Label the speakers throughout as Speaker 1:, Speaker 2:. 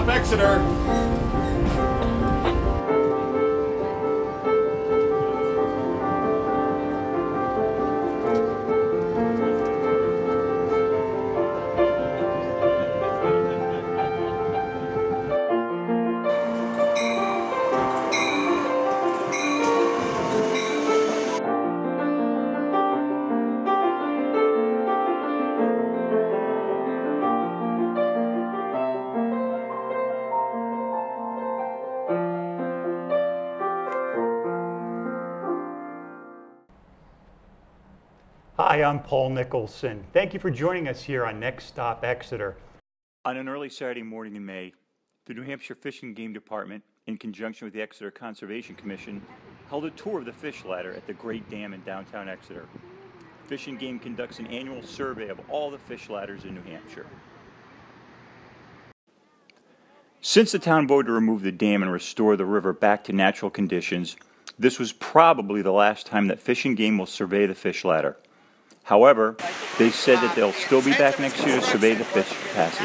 Speaker 1: stop, Exeter.
Speaker 2: Hi, I'm Paul Nicholson. Thank you for joining us here on Next Stop Exeter. On an early Saturday morning in May, the New Hampshire Fish and Game Department, in conjunction with the Exeter Conservation Commission, held a tour of the fish ladder at the Great Dam in downtown Exeter. Fish and Game conducts an annual survey of all the fish ladders in New Hampshire. Since the town voted to remove the dam and restore the river back to natural conditions, this was probably the last time that Fish and Game will survey the fish ladder. However, they said that they'll still be back next year to survey the fish passage.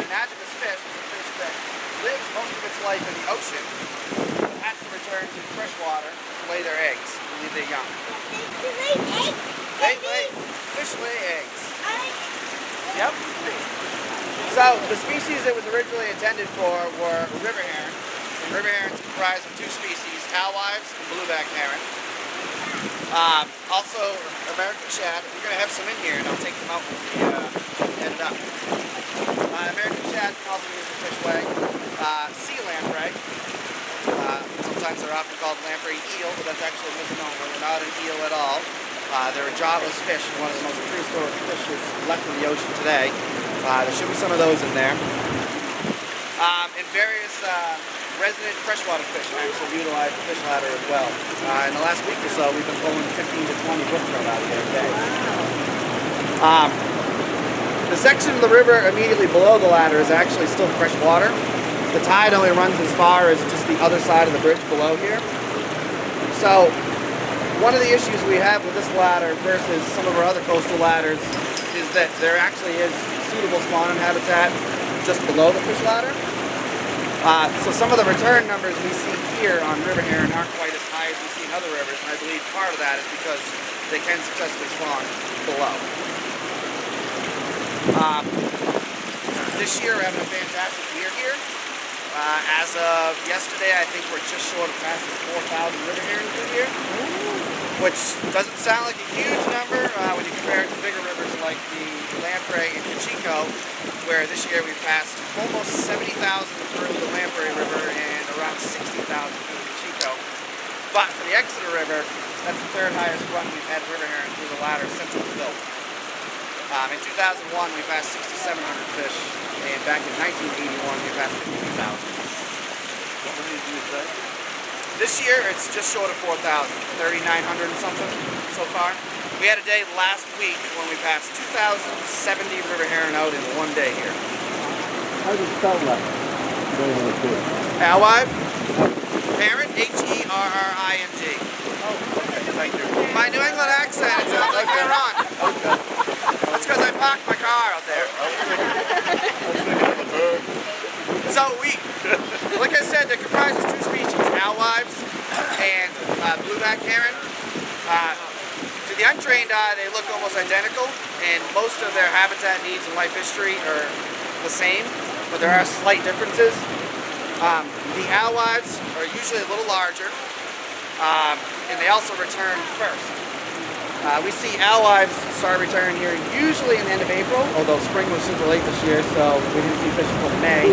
Speaker 3: Anadromous fish is a fish that lives most of its life in the ocean, but has to return to fresh water to lay their eggs and leave their young. Fish lay eggs. Yep. So the species it was originally intended for were river heron. And river herons comprise of two species, alewives and blueback heron. Also American shad. We're going to have some in here and I'll take them out when we head it up. American shad can also be used for fish weigh. Sea lamprey. Sometimes they're often called lamprey eel, but that's actually a misnomer. They're not an eel at all. They're a jawless fish, one of the most prehistoric fishes left in the ocean today. There should be some of those in there. And various resident freshwater fish actually utilize the fish ladder as well. In the last week or so, we've been pulling 15 to 20 brook trout out of there a day. The section of the river immediately below the ladder is actually still fresh water. The tide only runs as far as just the other side of the bridge below here. So one of the issues we have with this ladder versus some of our other coastal ladders is that there actually is suitable spawning habitat just below the fish ladder. So some of the return numbers we see here on river heron aren't quite as high as we see in other rivers, and I believe part of that is because they can successfully spawn below. This year we're having a fantastic year here. As of yesterday, I think we're just short of passing 4,000 river herons through here, which doesn't sound like a huge number when you compare it to bigger rivers like the Lamprey and Chico, where this year we've passed almost 70,000 through the Lamprey River and around 60,000 through the Chico. But for the Exeter River, that's the third highest run we've had river heron through the ladder since it was built. In 2001, we passed 6,700 fish, and back in 1981, we passed 52,000.
Speaker 1: What many did you say?
Speaker 3: This year, it's just short of 4,000, 3,900 and something so far. We had a day last week when we passed 2,070 river heron out in one day here.
Speaker 4: How do you spell that?
Speaker 3: Alewive? Heron, H-E-R-R-I-N-G.
Speaker 1: Oh, okay, thank you.
Speaker 3: My New England accent, it sounds like they're on. That's because I parked my car out there. So like I said, it comprises two species, alewives and blueback heron. To the untrained eye, they look almost identical, and most of their habitat needs and life history are the same, but there are slight differences. The alewives are usually a little larger, and they also return first. We see alewives start returning here usually in the end of April, although spring was super late this year, so we didn't see fish until May.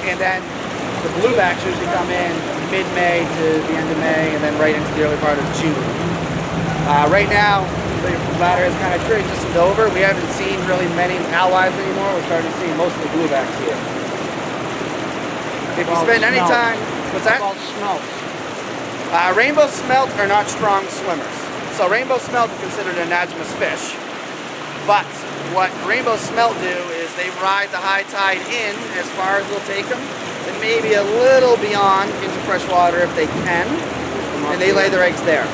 Speaker 3: And then the bluebacks usually come in mid-May to the end of May, and then right into the early part of June. Right now, the ladder is kind of transitioned over. We haven't seen really many alewives anymore. We're starting to see most of the bluebacks here. If you spend any time, what's that?
Speaker 4: What about smelts?
Speaker 3: Rainbow smelt are not strong swimmers. So rainbow smelt are considered an anadromous fish. But what rainbow smelt do is they ride the high tide in as far as they'll take them, and maybe a little beyond into fresh water if they can, and they lay their eggs there.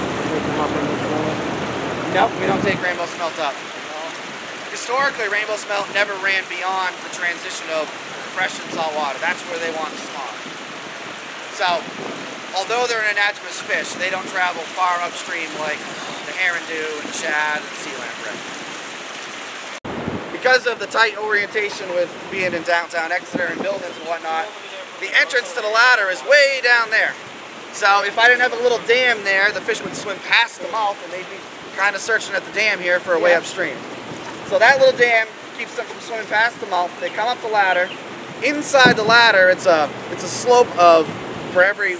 Speaker 3: No, we don't take rainbow smelt up. Historically, rainbow smelt never ran beyond the transition of fresh and salt water. That's where they want to spawn. So, although they're an anadromous fish, they don't travel far upstream like the heron do and the shad and the sea lamprey. Because of the tight orientation with being in downtown Exeter and buildings and whatnot, the entrance to the ladder is way down there. So if I didn't have a little dam there, the fish would swim past the mouth and they'd be kind of searching at the dam here for a way upstream. So that little dam keeps them from swimming past the mouth. They come up the ladder. Inside the ladder, it's a slope of, for every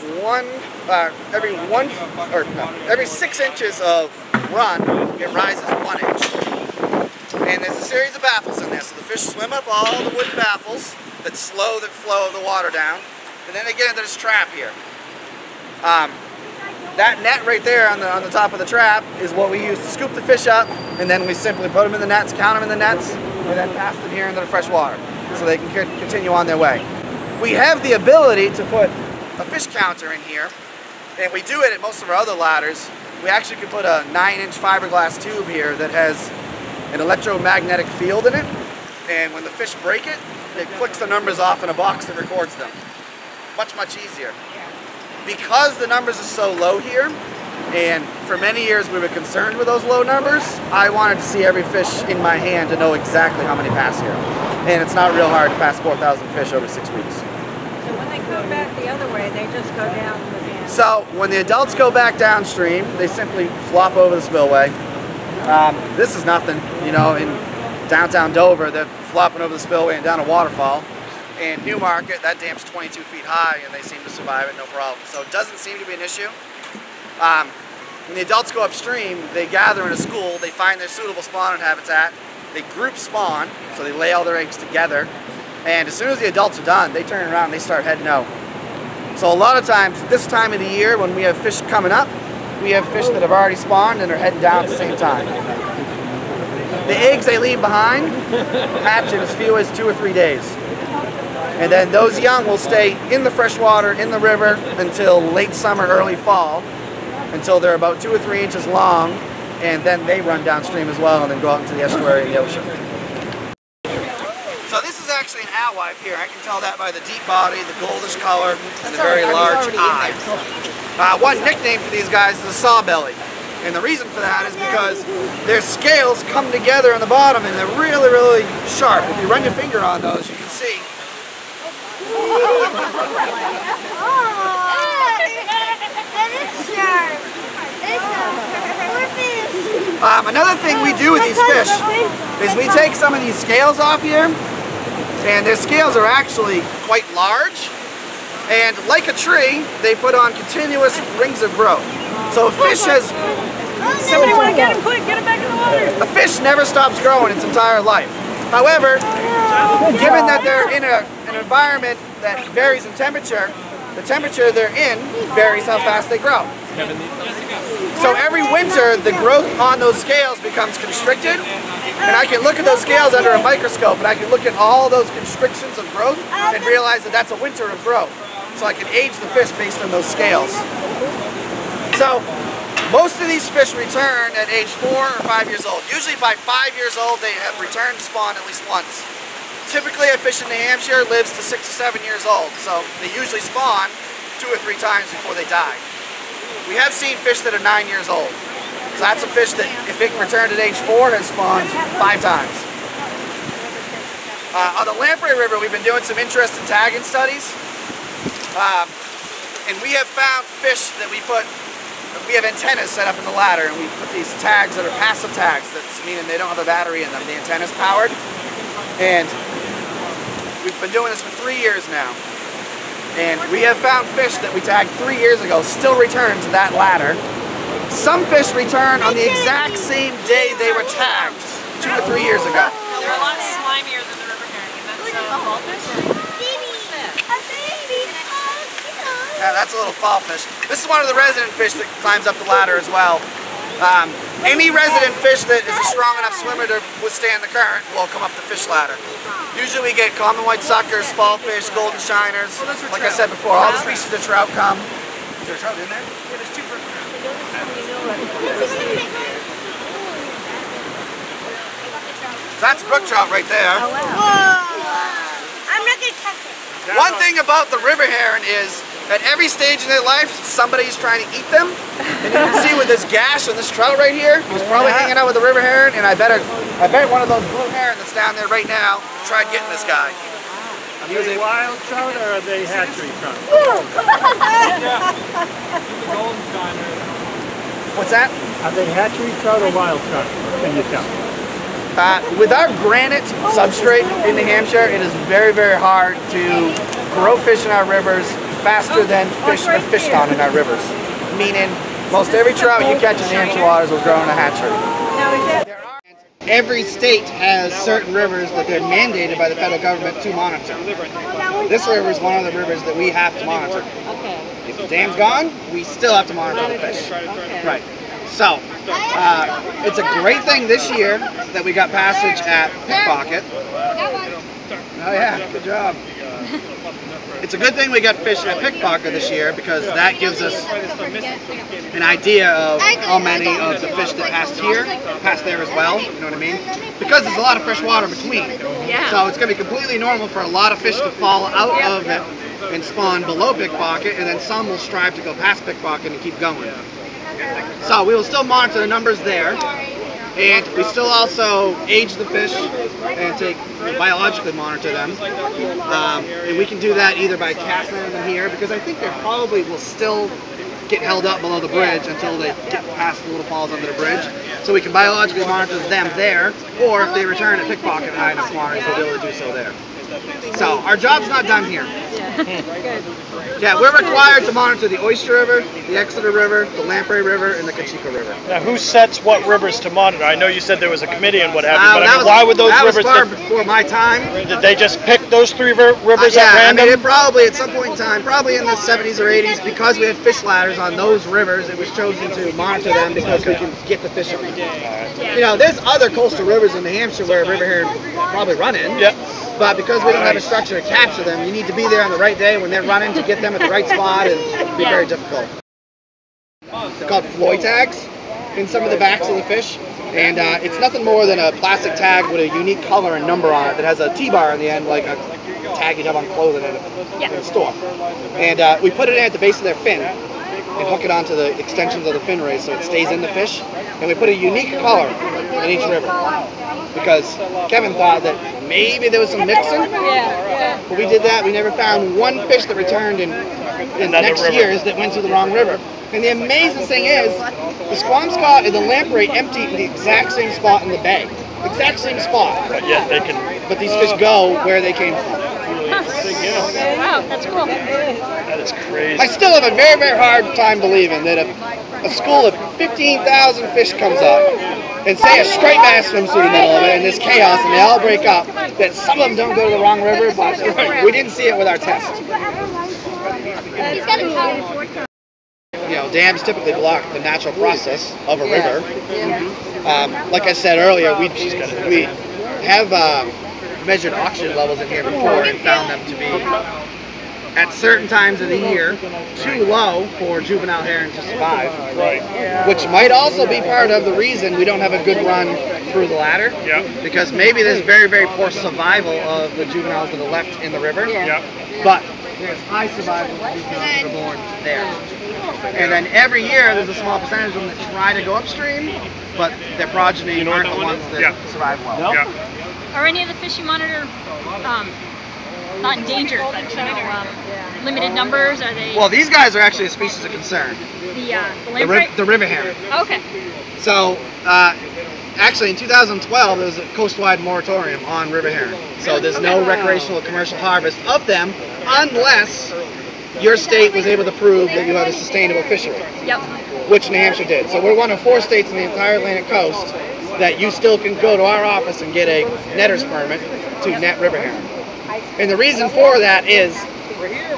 Speaker 3: 6 inches of run, it rises 1 inch. And there's a series of baffles in there. So the fish swim up all the wooden baffles that slow the flow of the water down. And then they get into this trap here. That net right there on the top of the trap is what we use to scoop the fish up, and then we simply put them in the nets, count them in the nets, and then pass them here into the fresh water so they can continue on their way. We have the ability to put a fish counter in here, and we do it at most of our other ladders. We actually could put a 9-inch fiberglass tube here that has an electromagnetic field in it, and when the fish break it, it clicks the numbers off in a box that records them. Much, much easier. Because the numbers are so low here, and for many years we were concerned with those low numbers, I wanted to see every fish in my hand to know exactly how many pass here. And it's not real hard to pass 4,000 fish over 6 weeks.
Speaker 5: So when they come back the other way, they just go down the dam?
Speaker 3: So when the adults go back downstream, they simply flop over the spillway. This is nothing, you know, in downtown Dover, they're flopping over the spillway and down a waterfall. In Newmarket, that dam's 22 feet high and they seem to survive it no problem. So it doesn't seem to be an issue. When the adults go upstream, they gather in a school, they find their suitable spawning habitat, they group spawn, so they lay all their eggs together, and as soon as the adults are done, they turn around and they start heading out. So a lot of times, this time of the year, when we have fish coming up, we have fish that have already spawned and are heading down at the same time. The eggs they leave behind hatch in as few as 2 or 3 days. And then those young will stay in the freshwater, in the river, until late summer, early fall, until they're about 2 or 3 inches long, and then they run downstream as well and then go out into the estuary and the ocean. So this is actually an alewife here. I can tell that by the deep body, the goldish color, and the very large eyes. One nickname for these guys is a sawbelly. And the reason for that is because their scales come together on the bottom and they're really, really sharp. If you run your finger on those, you can see. Another thing we do with these fish is we take some of these scales off here, and their scales are actually quite large, and like a tree, they put on continuous rings of growth. So a fish has...
Speaker 5: Somebody want to get him quick, get him back in the water!
Speaker 3: A fish never stops growing its entire life. However, given that they're in an environment that varies in temperature, the temperature they're in varies how fast they grow. So every winter, the growth on those scales becomes constricted, and I can look at those scales under a microscope, and I can look at all those constrictions of growth and realize that that's a winter of growth. So I can age the fish based on those scales. So most of these fish return at age 4 or 5 years old. Usually by 5 years old, they have returned to spawn at least once. Typically a fish in New Hampshire lives to 6 to 7 years old, so they usually spawn 2 or 3 times before they die. We have seen fish that are 9 years old. So that's a fish that, if it returned at age 4, has spawned 5 times. On the Lamprey River, we've been doing some interesting tagging studies. And we have found fish that we have antennas set up in the ladder, and we put these tags that are passive tags, that's meaning they don't have a battery in them. The antenna's powered. And we've been doing this for 3 years now. And we have found fish that we tagged 3 years ago still return to that ladder. Some fish return on the exact same day they were tagged 2 or 3 years ago.
Speaker 5: They're a lot slimier than the river herring, and that's a ballfish.
Speaker 3: That's a little fall fish. This is one of the resident fish that climbs up the ladder as well. Any resident fish that is a strong enough swimmer to withstand the current will come up the fish ladder. Usually we get common white suckers, fall fish, golden shiners. Like I said before, all the species of trout come. Is there a trout in there? Yeah, there's 2 per So That's brook trout right there.
Speaker 5: Oh, wow.
Speaker 6: I'm not gonna touch it.
Speaker 3: One thing about the river heron is at every stage in their life, somebody's trying to eat them. And you can see with this gash on this trout right here, he was probably hanging out with the river heron, and I bet one of those blue heron that's down there right now tried getting this guy.
Speaker 1: Are they wild trout or are they hatchery trout?
Speaker 3: What's that?
Speaker 1: Are they hatchery trout or wild trout? Can you tell?
Speaker 3: With our granite substrate in New Hampshire, it is very, very hard to grow fish in our rivers faster than fish are fished on in our rivers. Meaning, most every trout you catch in New Hampshire waters will grow in a hatchery. Every state has certain rivers that they're mandated by the federal government to monitor. This river is one of the rivers that we have to monitor.
Speaker 5: Okay.
Speaker 3: If the dam's gone, we still have to monitor the fish.
Speaker 5: Okay.
Speaker 3: Right. So, it's a great thing this year that we got passage at Pickpocket. Oh yeah, good job. It's a good thing we got fish at Pickpocket this year because that gives us an idea of how many of the fish that passed here passed there as well, you know what I mean? Because there's a lot of fresh water between.
Speaker 5: Yeah.
Speaker 3: So it's going to be completely normal for a lot of fish to fall out of it and spawn below Pickpocket, and then some will strive to go past Pickpocket and keep going. So we will still monitor the numbers there. And we still also age the fish and biologically monitor them. And we can do that either by casting them here, because I think they probably will still get held up below the bridge until they get past the little falls under the bridge. So we can biologically monitor them there, or if they return at Pickpocket high enough waters, we'll be able to do so there. So our job's not done here. Yeah, we're required to monitor the Oyster River, the Exeter River, the Lamprey River, and the Kachika River.
Speaker 7: Now, who sets what rivers to monitor? I know you said there was a committee and what have you, but I mean,
Speaker 3: why
Speaker 7: would those rivers?
Speaker 3: That was far before my time.
Speaker 7: Did they just pick those three rivers
Speaker 3: Yeah,
Speaker 7: at random?
Speaker 3: I mean, it probably at some point in time, probably in the 70s or 80s, because we had fish ladders on those rivers, it was chosen to monitor them because we can get the fish on them. You know, there's other coastal rivers in New Hampshire where river heron probably run in.
Speaker 7: Yep.
Speaker 3: But because we don't have a structure to capture them, you need to be there on the right day when they're running to get them at the right spot, and it'd be very difficult. They're called floy tags in some of the backs of the fish, and it's nothing more than a plastic tag with a unique color and number on it that has a T-bar on the end, like a tag you'd have on clothing in a store. And we put it in at the base of their fin and hook it onto the extensions of the fin rays so it stays in the fish, and we put a unique color in each river. Because Kevin thought that maybe there was some mixing, but we did that. We never found one fish that returned in next years that went to the wrong river. And the amazing thing is, the Squamscott and the Lamprey empty in the exact same spot in the bay. Exact same spot.
Speaker 7: But yet they can.
Speaker 3: But these fish go where they came from.
Speaker 5: Wow, that's cool.
Speaker 7: That is crazy.
Speaker 3: I still have a very, very hard time believing that a school of 15,000 fish comes up and say a striped bass swims through the middle of it in this chaos and they all break up, that some of them don't go to the wrong river, but we didn't see it with our test. You know, dams typically block the natural process of a river. Like I said earlier, we have measured oxygen levels in here before and found them to be, at certain times of the year, too low for juvenile heron to survive.
Speaker 7: Right.
Speaker 3: Which might also be part of the reason we don't have a good run through the ladder.
Speaker 7: Yeah.
Speaker 3: Because maybe there's very, very poor survival of the juveniles that are left in the river.
Speaker 7: Yeah.
Speaker 3: But there's high survival of juvenials that are born there. And then every year there's a small percentage of them that try to go upstream, but their progeny aren't the ones that survive well.
Speaker 7: Yeah.
Speaker 8: Are any of the fish you monitor not endangered, but limited numbers? Are they?
Speaker 3: Well, these guys are actually a species of concern.
Speaker 8: The lamprey?
Speaker 3: The river heron.
Speaker 8: Okay.
Speaker 3: So, actually in 2012 there was a coast-wide moratorium on river heron. So there's no recreational or commercial harvest of them unless your state was able to prove that you had a sustainable fishery.
Speaker 8: Yep.
Speaker 3: Which New Hampshire did. So we're one of 4 states in the entire Atlantic coast that you still can go to our office and get a netter's permit to net river heron. And the reason for that is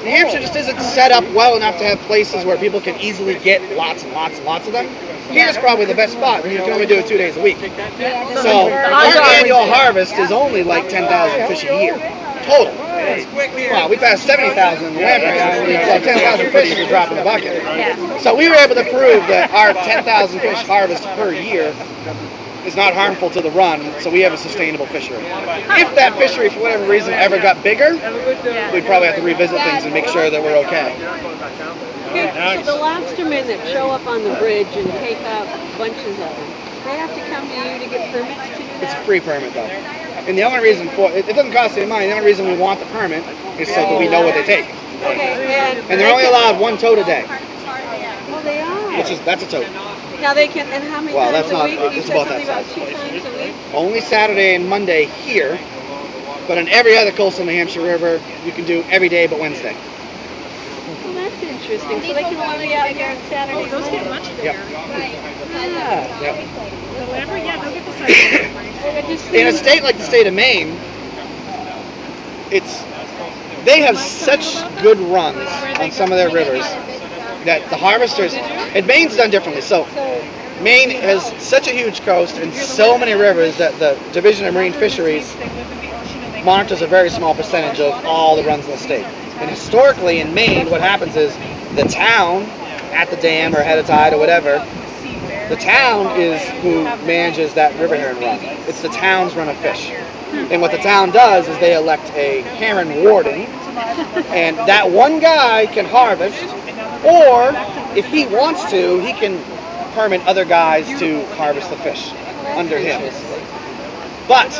Speaker 3: New Hampshire just isn't set up well enough to have places where people can easily get lots and lots and lots of them. Here's probably the best spot, but you can only do it 2 days a week. So our annual harvest is only like 10,000 fish a year, total. Wow, we passed 70,000 in the lamprey, so 10,000 fish we drop in the bucket. So we were able to prove that our 10,000 fish harvest per year is not harmful to the run, so we have a sustainable fishery. If that fishery, for whatever reason, ever got bigger, we'd probably have to revisit things and make sure that we're okay.
Speaker 4: So the lobstermen that show up on the bridge and take out bunches of them, they have to come to you to get permits to do that?
Speaker 3: It's a free permit, though. And the only reason for it doesn't cost any money. The only reason we want the permit is so that we know what they take.
Speaker 4: Okay,
Speaker 3: And they're only allowed 1 tote a day.
Speaker 4: Well, they are.
Speaker 3: That's a tote.
Speaker 4: Now they can, and how many
Speaker 3: Well,
Speaker 4: times
Speaker 3: that's
Speaker 4: a
Speaker 3: not-
Speaker 4: week? You
Speaker 3: it's
Speaker 4: said
Speaker 3: about
Speaker 4: something
Speaker 3: that
Speaker 4: about 2 times a week?
Speaker 3: Only Saturday and Monday here, but on every other coastal New Hampshire river, you can do every day but Wednesday.
Speaker 4: Well, that's interesting. So they can only be out here on Saturday.
Speaker 8: Oh, those get much bigger.
Speaker 3: Yep.
Speaker 4: Yeah.
Speaker 3: Yep.
Speaker 8: Whatever, yeah, they'll get the size.
Speaker 3: In a state like the state of Maine, they have such good runs on some of their rivers that the harvesters, and Maine's done differently. So Maine has such a huge coast and so many rivers that the Division of Marine Fisheries monitors a very small percentage of all the runs in the state. And historically in Maine, what happens is the town at the dam or head of tide or whatever, the town is who manages that river heron run. It's the town's run of fish. And what the town does is they elect a heron warden, and that one guy can harvest, or if he wants to, he can permit other guys to harvest the fish under him. But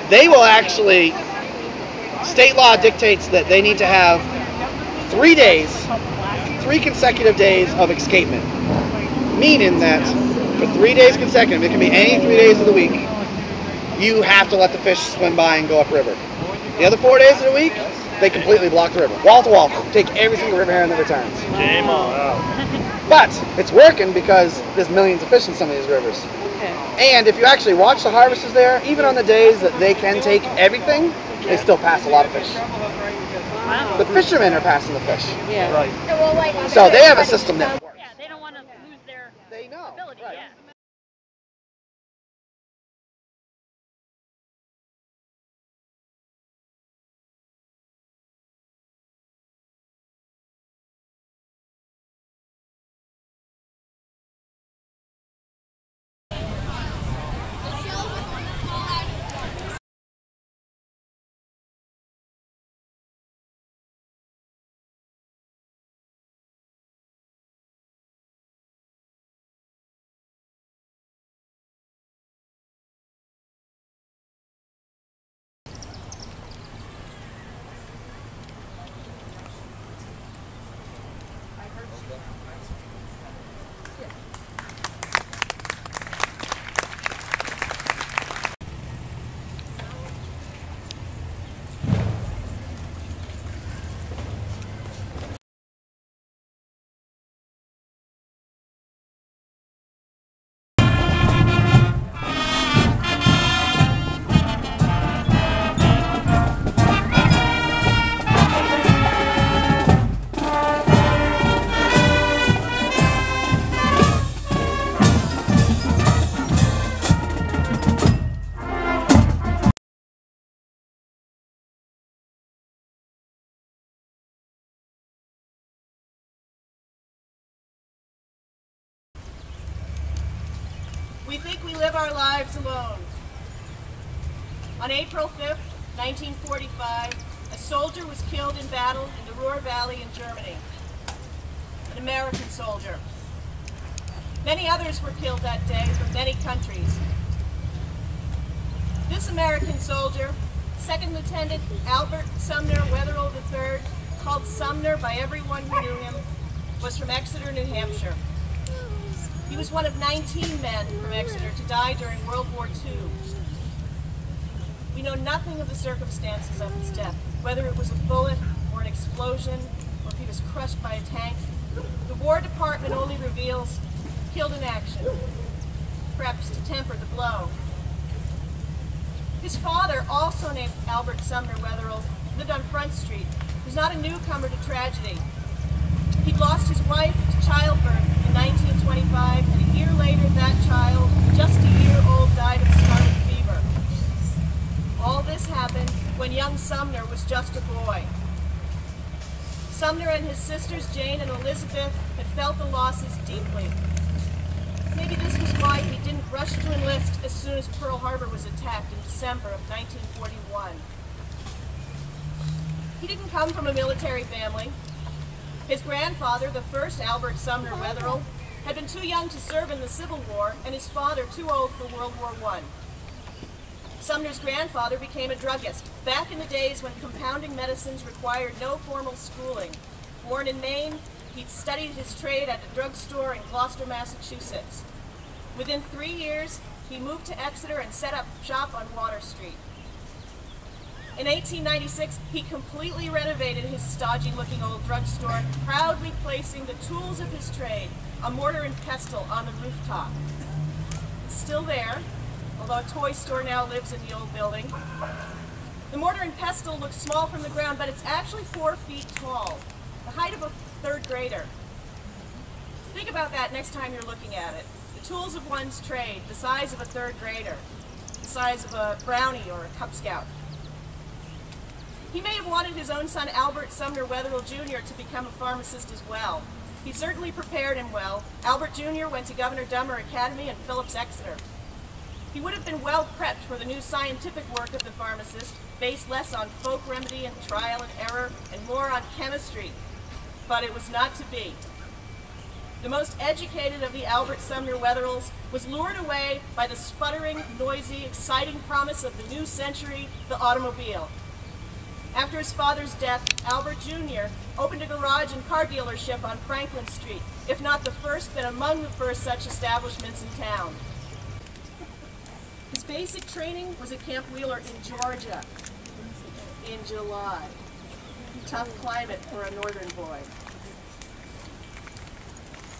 Speaker 3: they will actually, state law dictates that they need to have 3 days, 3 consecutive days of escapement. Meaning that for 3 days consecutive, it can be any 3 days of the week, you have to let the fish swim by and go upriver. The other 4 days of the week, they completely block the river. Wall to wall. Take every single river heron that returns.
Speaker 7: Game on.
Speaker 3: But it's working because there's millions of fish in some of these rivers. And if you actually watch the harvesters there, even on the days that they can take everything, they still pass a lot of fish. The fishermen are passing the fish.
Speaker 4: Yeah.
Speaker 7: Right.
Speaker 3: So they have a system that works.
Speaker 8: Yeah, they don't want to lose their
Speaker 3: They know.
Speaker 8: ability,
Speaker 3: Right.
Speaker 8: yeah.
Speaker 6: We think we live our lives alone. On April 5th, 1945, a soldier was killed in battle in the Ruhr Valley in Germany. An American soldier. Many others were killed that day from many countries. This American soldier, Second Lieutenant Albert Sumner Wetherell III, called Sumner by everyone who knew him, was from Exeter, New Hampshire. He was one of 19 men from Exeter to die during World War II. We know nothing of the circumstances of his death, whether it was a bullet or an explosion, or if he was crushed by a tank. The War Department only reveals killed in action, perhaps to temper the blow. His father, also named Albert Sumner Wetherell, lived on Front Street. He was not a newcomer to tragedy. He'd lost his wife to childbirth in 1925, and a year later that child, just a year old, died of scarlet fever. All this happened when young Sumner was just a boy. Sumner and his sisters Jane and Elizabeth had felt the losses deeply. Maybe this was why he didn't rush to enlist enlist as soon as Pearl Harbor was attacked in December of 1941. He didn't come from a military family. His grandfather, the first Albert Sumner Wetherell, had been too young to serve in the Civil War, and his father too old for World War I. Sumner's grandfather became a druggist back in the days when compounding medicines required no formal schooling. Born in Maine, he'd studied his trade at a drugstore in Gloucester, Massachusetts. Within 3 years, he moved to Exeter and set up shop on Water Street. In 1896, he completely renovated his stodgy-looking old drugstore, proudly placing the tools of his trade, a mortar and pestle, on the rooftop. It's still there, although a toy store now lives in the old building. The mortar and pestle looks small from the ground, but it's actually 4 feet tall, the height of a 3rd grader. Think about that next time you're looking at it. The tools of one's trade, the size of a 3rd grader, the size of a brownie or a Cub Scout. He may have wanted his own son, Albert Sumner Wetherell Jr., to become a pharmacist as well. He certainly prepared him well. Albert Jr. went to Governor Dummer Academy in Phillips, Exeter. He would have been well prepped for the new scientific work of the pharmacist, based less on folk remedy and trial and error, and more on chemistry. But it was not to be. The most educated of the Albert Sumner Wetherells was lured away by the sputtering, noisy, exciting promise of the new century, the automobile. After his father's death, Albert Jr. opened a garage and car dealership on Franklin Street, if not the first, then among the first such establishments in town. His basic training was at Camp Wheeler in Georgia in July. Tough climate for a northern boy.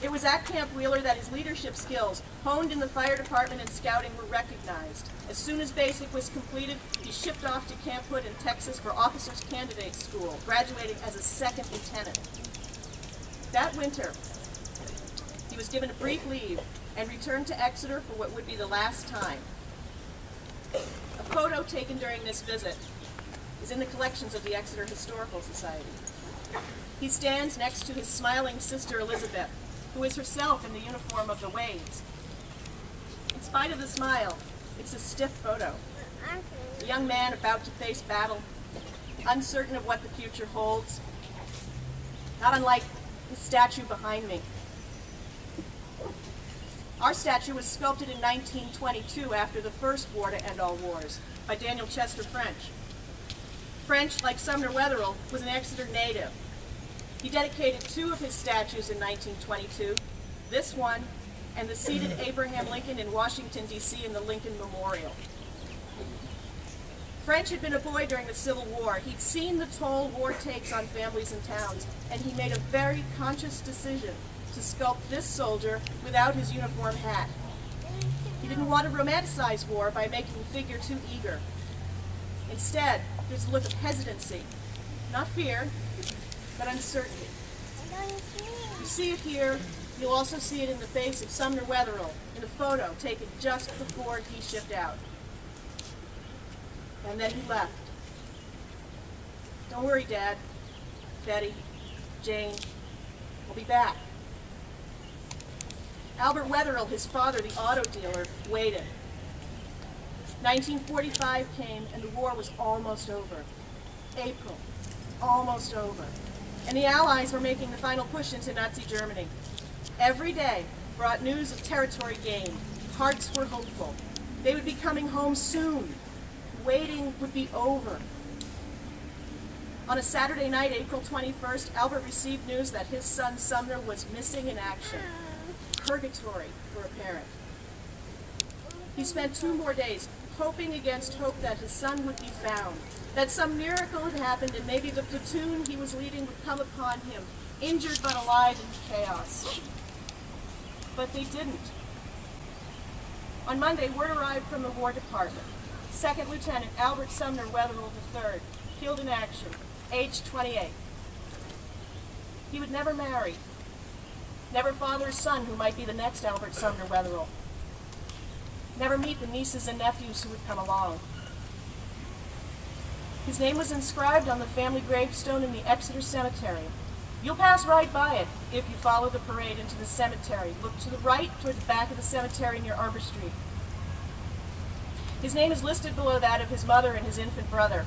Speaker 6: It was at Camp Wheeler that his leadership skills, honed in the fire department and scouting, were recognized. As soon as basic was completed, he shipped off to Camp Hood in Texas for Officers Candidate School, graduating as a 2nd lieutenant. That winter, he was given a brief leave and returned to Exeter for what would be the last time. A photo taken during this visit is in the collections of the Exeter Historical Society. He stands next to his smiling sister Elizabeth, who is herself in the uniform of the Wades. In spite of the smile, it's a stiff photo. A young man about to face battle, uncertain of what the future holds, not unlike the statue behind me. Our statue was sculpted in 1922 after the first war to end all wars by Daniel Chester French. French, like Sumner Wetherell, was an Exeter native. He dedicated 2 of his statues in 1922, this one and the seated Abraham Lincoln in Washington, D.C. in the Lincoln Memorial. French had been a boy during the Civil War. He'd seen the toll war takes on families and towns, and he made a very conscious decision to sculpt this soldier without his uniform hat. He didn't want to romanticize war by making the figure too eager. Instead, there's a look of hesitancy, not fear, but uncertainty. You see it here. You'll also see it in the face of Sumner Wetherell in a photo taken just before he shipped out. And then he left. Don't worry, Dad, Betty, Jane, we'll be back. Albert Wetherell, his father, the auto dealer, waited. 1945 came and the war was almost over. April, almost over. And the Allies were making the final push into Nazi Germany. Every day brought news of territory gained. Hearts were hopeful. They would be coming home soon. Waiting would be over. On a Saturday night, April 21st, Albert received news that his son Sumner was missing in action. Purgatory for a parent. He spent 2 more days hoping against hope that his son would be found, that some miracle had happened and maybe the platoon he was leading would come upon him, injured but alive in chaos. But they didn't. On Monday, word arrived from the War Department. 2nd Lieutenant Albert Sumner Wetherell III, killed in action, age 28. He would never marry, never father a son who might be the next Albert Sumner Wetherell, never meet the nieces and nephews who would come along. His name was inscribed on the family gravestone in the Exeter Cemetery. You'll pass right by it if you follow the parade into the cemetery. Look to the right toward the back of the cemetery near Arbor Street. His name is listed below that of his mother and his infant brother.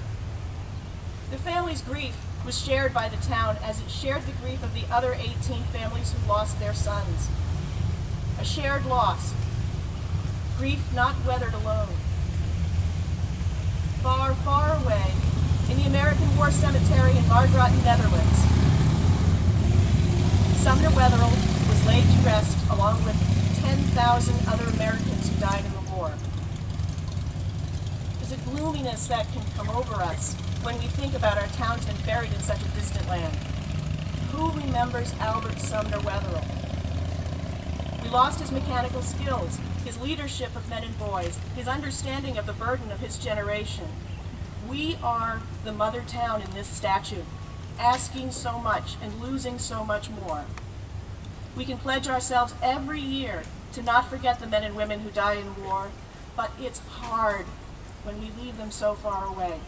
Speaker 6: The family's grief was shared by the town as it shared the grief of the other 18 families who lost their sons. A shared loss, grief not weathered alone. Far, far away, in the American War Cemetery in Margraten, Netherlands, Sumner Wetherill was laid to rest along with 10,000 other Americans who died in the war. There's a gloominess that can come over us when we think about our townsmen buried in such a distant land. Who remembers Albert Sumner Wetherill? We lost his mechanical skills, his leadership of men and boys, his understanding of the burden of his generation. We are the mother town in this statue, asking so much and losing so much more. We can pledge ourselves every year to not forget the men and women who die in war, but it's hard when we leave them so far away.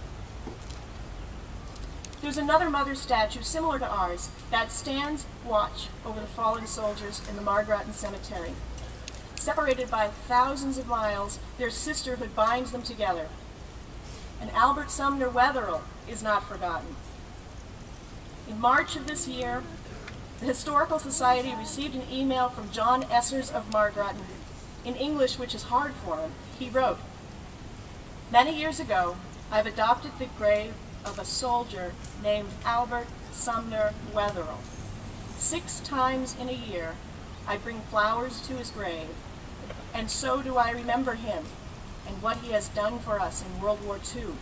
Speaker 6: There's another mother statue similar to ours that stands watch over the fallen soldiers in the Margraten Cemetery. Separated by thousands of miles, their sisterhood binds them together. And Albert Sumner Wetherill is not forgotten. In March of this year, the Historical Society received an email from John Essers of Margraten. In English, which is hard for him, he wrote, "Many years ago, I've adopted the grave of a soldier named Albert Sumner Wetherill. 6 times in a year, I bring flowers to his grave, and so do I remember him and what he has done for us in World War II.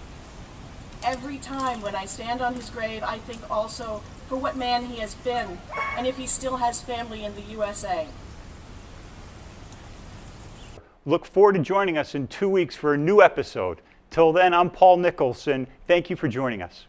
Speaker 6: Every time when I stand on his grave, I think also for what man he has been, and if he still has family in the USA."
Speaker 2: Look forward to joining us in 2 weeks for a new episode. Till then, I'm Paul Nicholson. Thank you for joining us.